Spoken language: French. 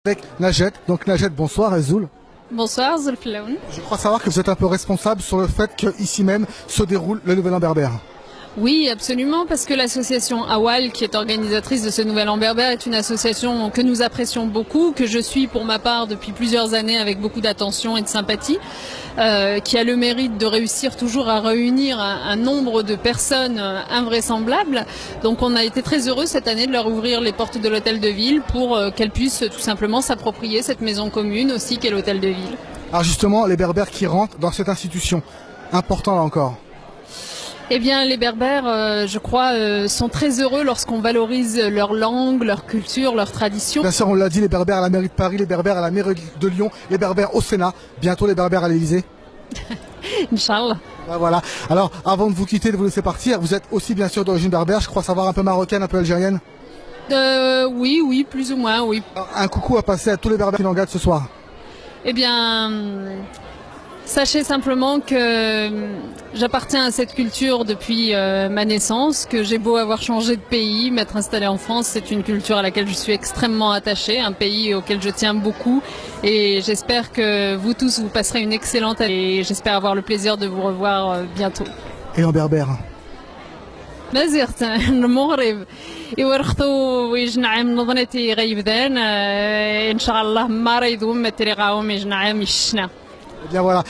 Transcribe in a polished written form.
Avec Najet. Donc Najet, bonsoir Azoul. Bonsoir Zulflaoun. Je crois savoir que vous êtes un peu responsable sur le fait qu'ici même se déroule le Nouvel An berbère. Oui, absolument, parce que l'association Awal, qui est organisatrice de ce Nouvel An berbère, est une association que nous apprécions beaucoup, que je suis pour ma part depuis plusieurs années avec beaucoup d'attention et de sympathie, qui a le mérite de réussir toujours à réunir un nombre de personnes invraisemblables. Donc on a été très heureux cette année de leur ouvrir les portes de l'hôtel de ville pour qu'elles puissent tout simplement s'approprier cette maison commune aussi qu'est l'hôtel de ville. Alors justement, les berbères qui rentrent dans cette institution, important là encore. Eh bien, les Berbères, je crois, sont très heureux lorsqu'on valorise leur langue, leur culture, leur tradition. Bien sûr, on l'a dit, les berbères à la mairie de Paris, les berbères à la mairie de Lyon, les berbères au Sénat, bientôt les berbères à l'Élysée. Inch'Allah. Ben voilà. Alors, avant de vous quitter, de vous laisser partir, vous êtes aussi bien sûr d'origine berbère, je crois savoir un peu marocaine, un peu algérienne. Oui, plus ou moins, oui. Alors, un coucou à passer à tous les berbères qui l'engagent ce soir. Eh bien, sachez simplement que j'appartiens à cette culture depuis ma naissance, que j'ai beau avoir changé de pays, m'être installée en France, c'est une culture à laquelle je suis extrêmement attachée, un pays auquel je tiens beaucoup, et j'espère que vous tous, vous passerez une excellente année, et j'espère avoir le plaisir de vous revoir bientôt. Et en berbère. ما زرت المغرب يورختو ويجنعم نظنتي غيبدان ان شاء الله ما ريدوم ما تريغاهم يجنعم يشنا. Eh bien voilà.